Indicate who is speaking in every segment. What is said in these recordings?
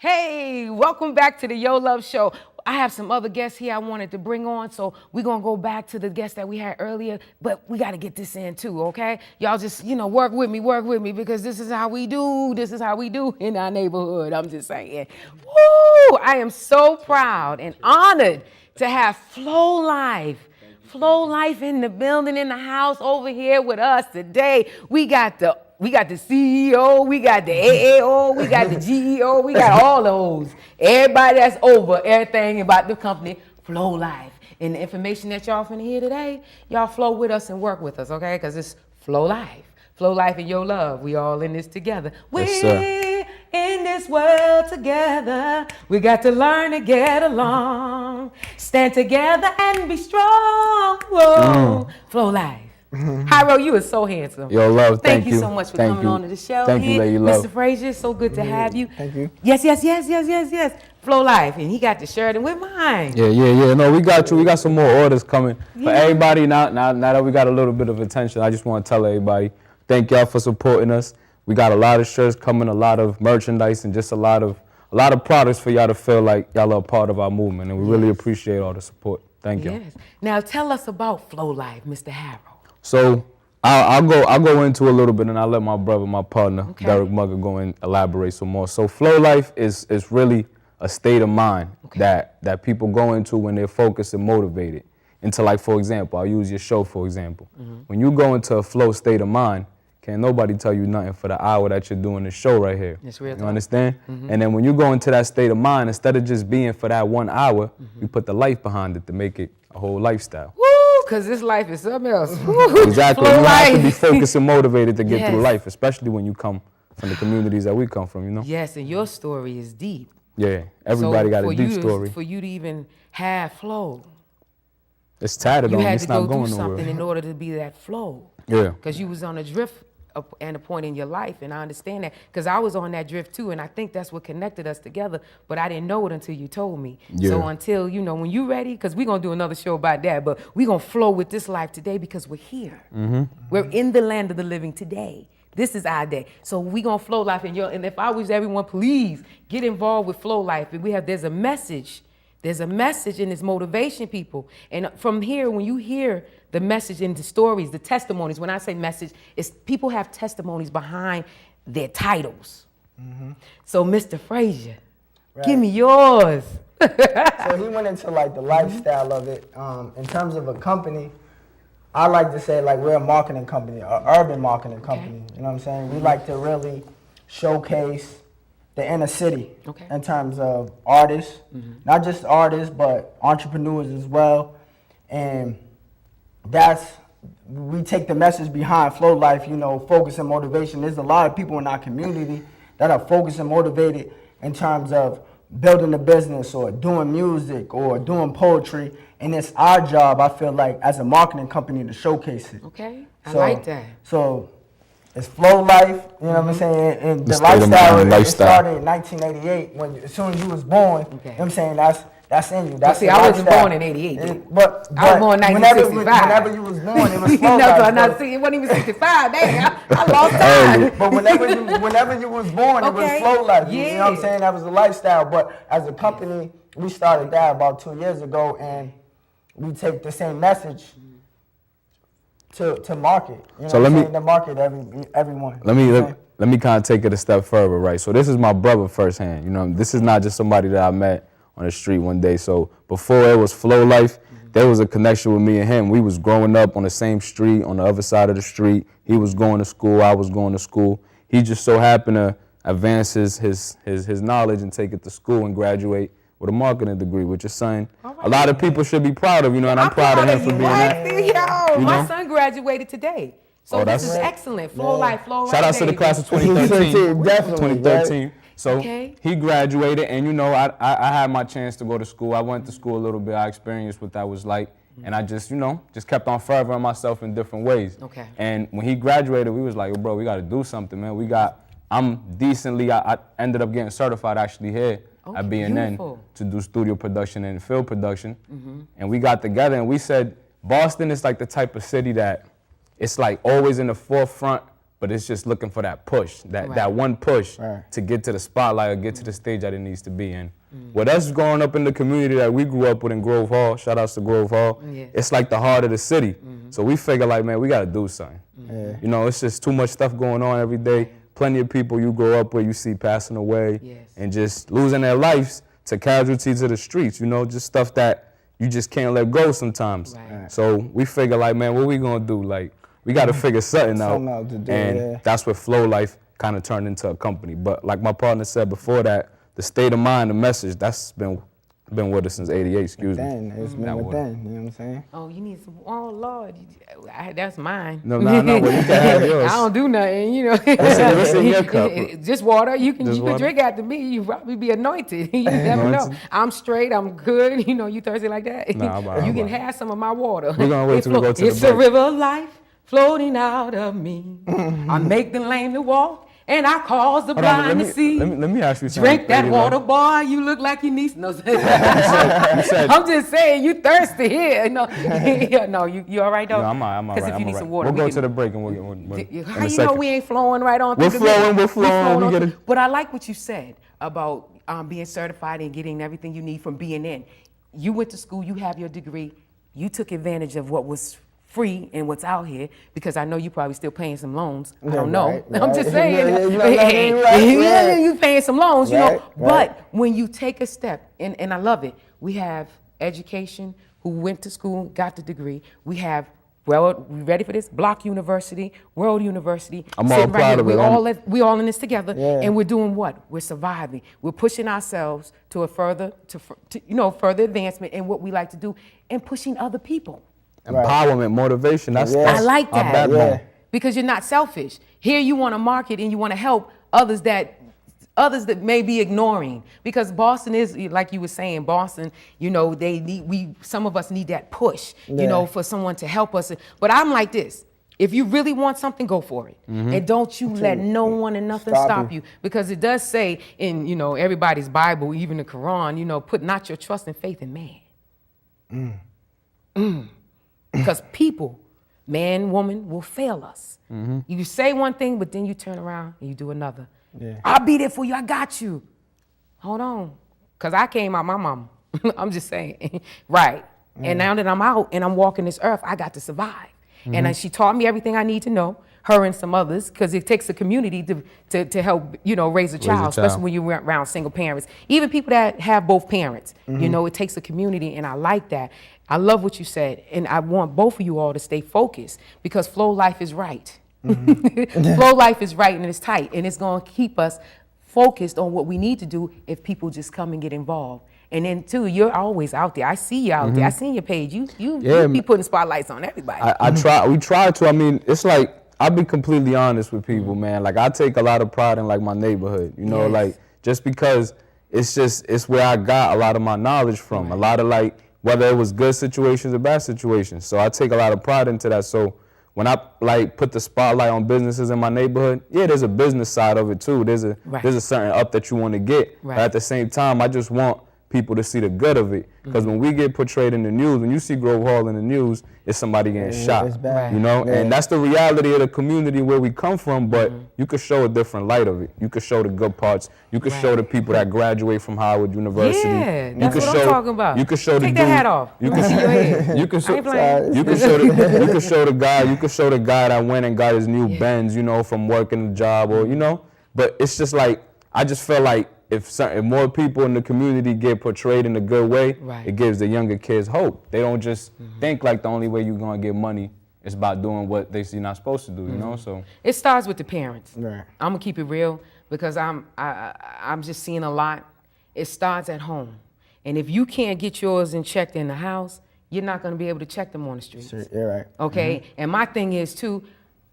Speaker 1: Hey, welcome back to the Yo Love Show. I have some other guests here I wanted to bring on, so we're going to go back to the guests that we had earlier, but we got to get this in too, okay? Y'all just, work with me, because this is how we do in our neighborhood, I'm just saying. Woo! I am so proud and honored to have FlowLife. FlowLife in the building, in the house over here with us today. We got the CEO, we got the AAO, we got the GEO, we got all those. Everybody that's over everything about the company, FlowLife. And the information that y'all finna hear today, y'all flow with us and work with us, okay? Because it's FlowLife. FlowLife and Your Love. We all in this together. We're in this world together. We got to learn to get along. Stand together and be strong. Whoa. FlowLife. Hyro, you are so handsome.
Speaker 2: Yo, Love,
Speaker 1: thank you so much for coming on to the show.
Speaker 2: Thank you, Lady Love.
Speaker 1: Mr. Frazier, so good to have you.
Speaker 2: Thank you.
Speaker 1: Yes. FlowLife, and he got the shirt and with mine.
Speaker 2: Yeah. No, we got you. We got some more orders coming. For everybody, now that we got a little bit of attention, I just want to tell everybody, thank y'all for supporting us. We got a lot of shirts coming, a lot of merchandise, and just a lot of products for y'all to feel like y'all are a part of our movement, and we really appreciate all the support. Thank you.
Speaker 1: Yes. Now tell us about FlowLife, Mr. Harrow.
Speaker 2: So I'll go into a little bit, and I'll let my brother, my partner, Derek Mugger, go and elaborate some more. So FlowLife is really a state of mind that people go into when they're focused and motivated. Into, like, for example, I'll use your show for example. When you go into a flow state of mind, can't nobody tell you nothing for the hour that you're doing the show right here.
Speaker 1: It's real.
Speaker 2: You understand? And then when you go into that state of mind, instead of just being for that 1 hour, we put the life behind it to make it a whole lifestyle.
Speaker 1: Because this life is something else.
Speaker 2: Exactly. You have to be focused and motivated to get through life, especially when you come from the communities that we come from,
Speaker 1: Yes, and your story is deep.
Speaker 2: Yeah, everybody got a deep story.
Speaker 1: For you to even have flow,
Speaker 2: it's tatted on me. It's not going nowhere.
Speaker 1: You had to go through something in order to be that flow.
Speaker 2: Yeah.
Speaker 1: Because you was on a drift and a point in your life, and I understand that because I was on that drift too, and I think that's what connected us together, but I didn't know it until you told me. So until, when you ready, because we're going to do another show about that, but we're going to flow with this life today because we're here. We're in the land of the living today. This is our day. So we're going to FlowLife, and if I wish everyone, please get involved with FlowLife. And there's a message. There's a message and it's motivation, people. And from here, when you hear the message in the stories, the testimonies, when I say message, it's people have testimonies behind their titles. So Mr. Frazier, give me yours.
Speaker 3: So he went into like the lifestyle of it. In terms of a company, I like to say like we're a marketing company, an urban marketing company. You know what I'm saying? We like to really showcase the inner city in terms of artists, not just artists, but entrepreneurs as well. And we take the message behind FlowLife, focus and motivation. There's a lot of people in our community that are focused and motivated in terms of building a business or doing music or doing poetry. And it's our job, I feel like, as a marketing company to showcase it.
Speaker 1: Okay, I like that.
Speaker 3: So it's FlowLife, you know what I'm saying? And the lifestyle, it started in 1988, as soon as you was born, you know what I'm saying? That's in you. That's
Speaker 1: I wasn't born in 88.
Speaker 3: But
Speaker 1: I was born in 1965.
Speaker 3: Whenever you was born, it was FlowLife.
Speaker 1: It wasn't even 65, dang, I lost time.
Speaker 3: But whenever you was born, it was FlowLife. You know what I'm saying? That was the lifestyle. But as a company, we started that about 2 years ago, and we take the same message to market. You know what I'm saying? To market everyone.
Speaker 2: Let me kind of take it a step further, right? So this is my brother firsthand. This is not just somebody that I met on the street one day. So before it was FlowLife, there was a connection with me and him. We was growing up on the same street, on the other side of the street. He was going to school, I was going to school. He just so happened to advance his knowledge and take it to school and graduate with a marketing degree, which is something a lot of people should be proud of, and I'm proud of him for being that.
Speaker 1: My son graduated today. So this is excellent. FlowLife.
Speaker 2: Shout out to the class of 2013.
Speaker 3: Definitely.
Speaker 2: 2013. So he graduated, and I had my chance to go to school. I went to school a little bit. I experienced what that was like, and I just kept on furthering myself in different ways. And when he graduated, we was like, bro, we got to do something, man. I ended up getting certified actually here at B&N to do studio production and film production. And we got together and we said, Boston is like the type of city that it's like always in the forefront but it's just looking for that push,
Speaker 1: Right.
Speaker 2: that one push
Speaker 3: Right.
Speaker 2: to get to the spotlight or get to the stage that it needs to be in. With us growing up in the community that we grew up with in Grove Hall, shout outs to Grove Hall,
Speaker 1: Yes.
Speaker 2: it's like the heart of the city. So we figure like, man, we gotta do something.
Speaker 3: Yeah.
Speaker 2: You know, it's just too much stuff going on every day. Plenty of people you grow up with, you see passing away
Speaker 1: Yes.
Speaker 2: and just losing their lives to casualties of the streets, you know, just stuff that you just can't let go sometimes.
Speaker 1: Right.
Speaker 2: So we figure like, man, what we gonna do? Like, we gotta figure something out.
Speaker 3: Something out to do,
Speaker 2: and
Speaker 3: yeah.
Speaker 2: that's what FlowLife kind of turned into a company. But like my partner said before that, the state of mind, the message, that's been with us since '88, excuse me.
Speaker 3: Then it's been
Speaker 2: That
Speaker 3: within,
Speaker 2: one.
Speaker 3: you know what I'm saying?
Speaker 1: Oh, you need some. Oh Lord, that's mine.
Speaker 2: No, well, you can have yours.
Speaker 1: I don't do nothing, you know.
Speaker 2: What's in your cup?
Speaker 1: Just water. You can
Speaker 2: Just water?
Speaker 1: drink after me. You probably be anointed. You never know.
Speaker 2: Anointed?
Speaker 1: I'm straight. I'm good. You know, you thirsty like that?
Speaker 2: Nah, I'm
Speaker 1: you
Speaker 2: all
Speaker 1: can
Speaker 2: right.
Speaker 1: have some of my water.
Speaker 2: We're gonna wait till we go to the
Speaker 1: It's a
Speaker 2: break.
Speaker 1: river of life floating out of me. I make the lame to walk. And I cause the
Speaker 2: Hold on,
Speaker 1: blind to see.
Speaker 2: let me ask you something.
Speaker 1: Drink that
Speaker 2: Lady
Speaker 1: water,
Speaker 2: Love.
Speaker 1: boy. You look like you need. No,
Speaker 2: You said,
Speaker 1: I'm just saying, you thirsty here. No, yeah, no, you all right though?
Speaker 2: no, I'm all right.
Speaker 1: Because if you need some water,
Speaker 2: we'll
Speaker 1: we
Speaker 2: go
Speaker 1: can-
Speaker 2: to the break and we'll get in
Speaker 1: How
Speaker 2: a
Speaker 1: you
Speaker 2: second.
Speaker 1: know we ain't flowing right on?
Speaker 2: We're
Speaker 1: through the
Speaker 2: flowing,
Speaker 1: middle?
Speaker 2: we're flowing, we
Speaker 1: on
Speaker 2: get
Speaker 1: through-
Speaker 2: it.
Speaker 1: But I like what you said about being certified and getting everything you need from being in. You went to school, you have your degree, you took advantage of what was free and what's out here, because I know you probably still paying some loans. I don't know.
Speaker 3: right,
Speaker 1: I'm just
Speaker 3: right.
Speaker 1: saying.
Speaker 3: Yeah, you know, right.
Speaker 1: You paying some loans, you
Speaker 3: Right,
Speaker 1: know.
Speaker 3: right.
Speaker 1: But when you take a step, and I love it, we have education who went to school, got the degree. We have, well, we ready for this? Block University, World University.
Speaker 2: I'm all
Speaker 1: sitting
Speaker 2: proud
Speaker 1: here.
Speaker 2: of it.
Speaker 1: We all in this together,
Speaker 3: Yeah.
Speaker 1: and we're doing what? We're surviving. We're pushing ourselves to a further advancement in what we like to do, and pushing other people.
Speaker 2: Empowerment, motivation. That's,
Speaker 3: Yeah.
Speaker 2: that's
Speaker 1: I like
Speaker 2: our
Speaker 1: that.
Speaker 2: backbone.
Speaker 3: Yeah.
Speaker 1: Because you're not selfish. Here you want to market and you want to help others that may be ignoring. Because Boston is, like you were saying, Boston, you know, some of us need that push, you know, for someone to help us. But I'm like this. If you really want something, go for it. And don't you let no one and nothing stop you. Because it does say in, you know, everybody's Bible, even the Quran, you know, put not your trust and faith in man. Because people, man, woman, will fail us. You say one thing, but then you turn around and you do another.
Speaker 3: Yeah.
Speaker 1: I'll be there for you. I got you. Hold on. Because I came out my mama. I'm just saying. Right. And now that I'm out and I'm walking this earth, I got to survive. And she taught me everything I need to know, her and some others, because it takes a community to help, you know, raise a child, especially when you're around single parents. Even people that have both parents, you know, it takes a community, and I like that. I love what you said, and I want both of you all to stay focused, because FlowLife is right. FlowLife is right, and it's tight, and it's going to keep us focused on what we need to do if people just come and get involved. And then too, you're always out there. I see you out there. I seen your page. You be putting spotlights on everybody.
Speaker 2: We try to. I mean, it's like, I'll be completely honest with people, man. Like, I take a lot of pride in like my neighborhood, you know,
Speaker 1: Yes.
Speaker 2: like, just because it's where I got a lot of my knowledge from. A lot of, like, whether it was good situations or bad situations. So I take a lot of pride into that. So when I like put the spotlight on businesses in my neighborhood, yeah, there's a business side of it too. There's a certain up that you want to get.
Speaker 1: Right.
Speaker 2: But at the same time, I just want people to see the good of it. Because when we get portrayed in the news, when you see Grove Hall in the news, it's somebody getting shot.
Speaker 3: it's bad.
Speaker 2: You know,
Speaker 3: Yeah.
Speaker 2: and that's the reality of the community where we come from. But you could show a different light of it. You could show the good parts. You could show the people that graduate from Howard University.
Speaker 1: Yeah,
Speaker 2: You
Speaker 1: that's
Speaker 2: could
Speaker 1: what I'm talking about.
Speaker 2: You could show the
Speaker 1: Take
Speaker 2: dude.
Speaker 1: that hat off.
Speaker 2: You
Speaker 1: Let me
Speaker 2: could
Speaker 1: see your head.
Speaker 2: You could show.
Speaker 1: I ain't playing.
Speaker 2: You could show the. You could show the guy. You could show the guy that went and got his new Benz. You know, from working the job, or you know. But it's just like, I just feel like if more people in the community get portrayed in a good way,
Speaker 1: Right.
Speaker 2: it gives the younger kids hope. They don't just think like the only way you're gonna get money is about doing what they see you're not supposed to do. You know, so.
Speaker 1: It starts with the parents.
Speaker 3: Right.
Speaker 1: I'm gonna keep it real, because I'm just seeing a lot. It starts at home, and if you can't get yours in checked in the house, you're not gonna be able to check them on the streets.
Speaker 3: Yeah, right.
Speaker 1: Okay, and my thing is too,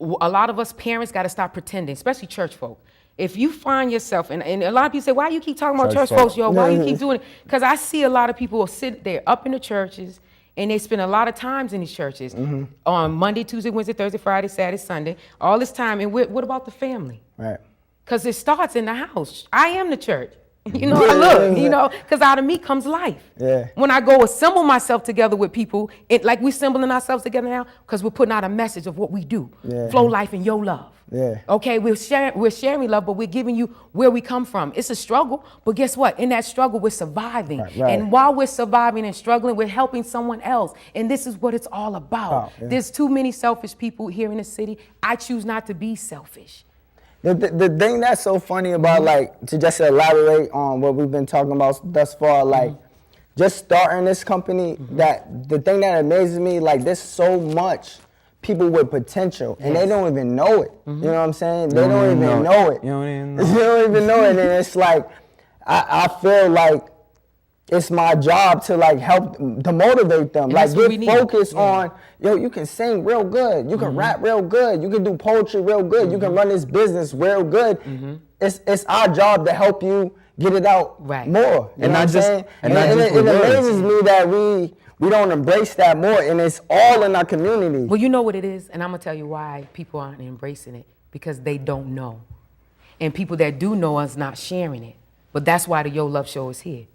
Speaker 1: a lot of us parents got to stop pretending, especially church folk. If you find yourself, and a lot of people say, why you keep talking about
Speaker 2: Church
Speaker 1: church folks,
Speaker 2: folk.
Speaker 1: yo? Why you keep doing it? Because I see a lot of people sit there up in the churches, and they spend a lot of times in these churches on Monday, Tuesday, Wednesday, Thursday, Friday, Saturday, Sunday, all this time. And what about the family?
Speaker 3: Right.
Speaker 1: Because it starts in the house. I am the church. You know, I look, you know, because out of me comes life.
Speaker 3: Yeah.
Speaker 1: When I go assemble myself together with people, like we assembling ourselves together now, because we're putting out a message of what we do.
Speaker 3: Yeah.
Speaker 1: Flow life and your love.
Speaker 3: Yeah.
Speaker 1: Okay, we're sharing love, but we're giving you where we come from. It's a struggle, but guess what? In that struggle, we're surviving.
Speaker 3: Right.
Speaker 1: And while we're surviving and struggling, we're helping someone else. And this is what it's all about.
Speaker 3: Yeah.
Speaker 1: There's too many selfish people here in the city. I choose not to be selfish.
Speaker 3: The thing that's so funny about, like, to just elaborate on what we've been talking about thus far, like, just starting this company, that the thing that amazes me, like, there's so much people with potential, and they don't even know it. You know what I'm saying? They don't even know it.
Speaker 2: You don't even know.
Speaker 3: You don't even know it, and it's like, I feel like it's my job to, like, help to motivate them.
Speaker 1: And
Speaker 3: like,
Speaker 1: that's what we
Speaker 3: get
Speaker 1: need.
Speaker 3: focused on, yo, you can sing real good, you can rap real good, you can do poetry real good, you can run this business real good. It's our job to help you get it out more. You know what I'm saying? And it amazes me that we don't embrace that more, and it's all in our community.
Speaker 1: Well, you know what it is, and I'm gonna tell you why people aren't embracing it, because they don't know. And people that do know us not sharing it. But that's why the Yo Love Show is here.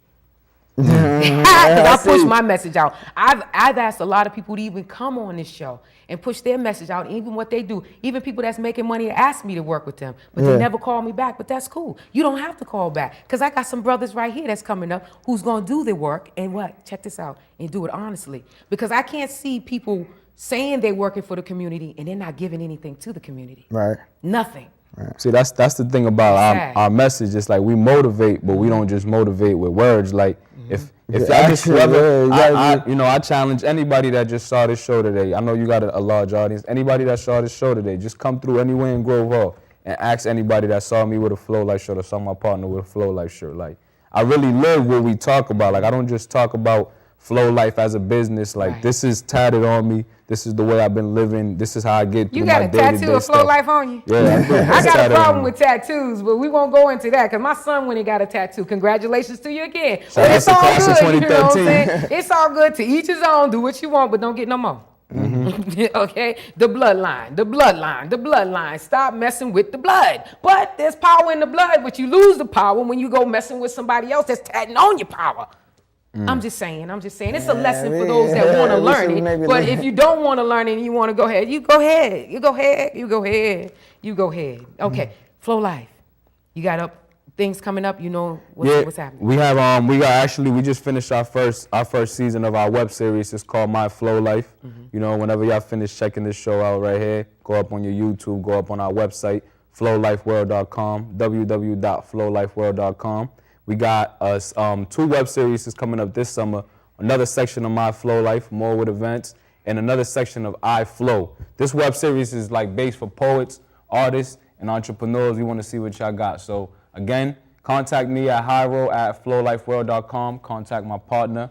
Speaker 1: Because I push my message out. I've asked a lot of people to even come on this show and push their message out, even what they do. Even people that's making money ask me to work with them, but they never call me back. But that's cool. You don't have to call back, because I got some brothers right here that's coming up who's gonna do the work and what? Check this out, and do it honestly. Because I can't see people saying they're working for the community and they're not giving anything to the community.
Speaker 3: Right.
Speaker 1: Nothing.
Speaker 2: See, that's the thing about our message. It's like we motivate, but we don't just motivate with words. Like if I just I challenge anybody that just saw this show today. I know you got a large audience. Anybody that saw this show today, just come through anywhere in Grove Hall and ask anybody that saw me with a FlowLife shirt or saw my partner with a FlowLife shirt. Like, I really live what we talk about. Like, I don't just talk about FlowLife as a business. Like, this is tatted on me. This is the way I've been living. This is how I get through my day-to-day stuff. You got a tattoo of FlowLife
Speaker 1: on you?
Speaker 2: Yeah,
Speaker 1: I got a problem with tattoos, but we won't go into that, because my son went and got a tattoo. Congratulations to you again. But it's all good, you know what I'm saying? It's all good, to each his own. Do what you want, but don't get no more. Okay? The bloodline. Stop messing with the blood. But there's power in the blood, but you lose the power when you go messing with somebody else that's tatting on your power. I'm just saying. It's a lesson for those that want to learn it. But if you don't want to learn it and you want to go ahead, you go ahead. Okay, FlowLife. You got things coming up. You know what's happening.
Speaker 2: We just finished our first season of our web series. It's called My FlowLife. You know, whenever y'all finish checking this show out right here, go up on your YouTube, go up on our website, FlowLifeWorld.com, www.flowlifeworld.com. We got us 2 web series is coming up this summer. Another section of My FlowLife, more with events, and another section of I Flow. This web series is like based for poets, artists, and entrepreneurs. We want to see what y'all got. So again, contact me at hyro@flowlifeworld.com. Contact my partner,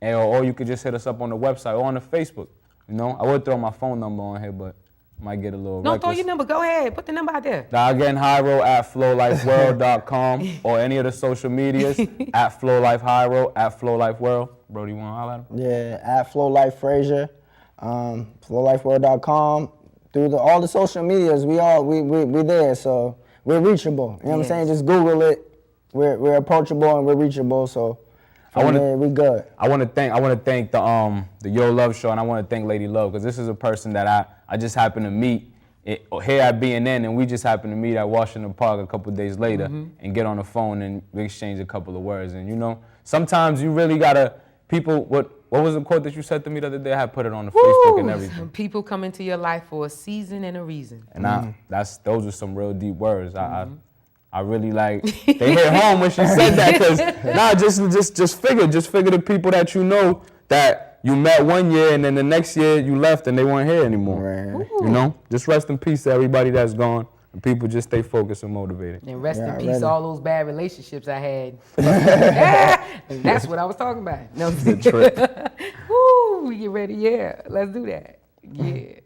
Speaker 2: or you could just hit us up on the website or on the Facebook. You know, I would throw my phone number on here, but might get a little
Speaker 1: Don't
Speaker 2: reckless.
Speaker 1: throw your number. Go ahead. Put the number out there.
Speaker 2: Again, hyro@flowlifeworld.com or any of the social medias at FlowLifeHyro, at FlowLifeWorld. Bro, do you want to holler at him?
Speaker 3: Yeah, at FlowLife Frazier, FlowLifeWorld.com. Through all the social medias, we there, so we're reachable. You know what I'm saying? Just Google it. We're approachable and we're reachable, so we good.
Speaker 2: I want to thank the Yo Love Show, and I want to thank Lady Love, because this is a person that I just happened to meet here at BNN, and we just happened to meet at Washington Park a couple days later and get on the phone and we exchange a couple of words. And you know, sometimes you really gotta what was the quote that you said to me the other day? I had put it on the Facebook and everything.
Speaker 1: People come into your life for a season and a reason.
Speaker 2: And those are some real deep words. I really like, they hit home when she said that, because just figure the people that you know that you met one year and then the next year you left and they weren't here anymore.
Speaker 3: Right.
Speaker 2: You know, just rest in peace to everybody that's gone, and people just stay focused and motivated.
Speaker 1: And rest in peace all those bad relationships I had. And that's what I was talking about. No,
Speaker 2: It's a trip.
Speaker 1: Woo, you ready? Yeah, let's do that. Yeah.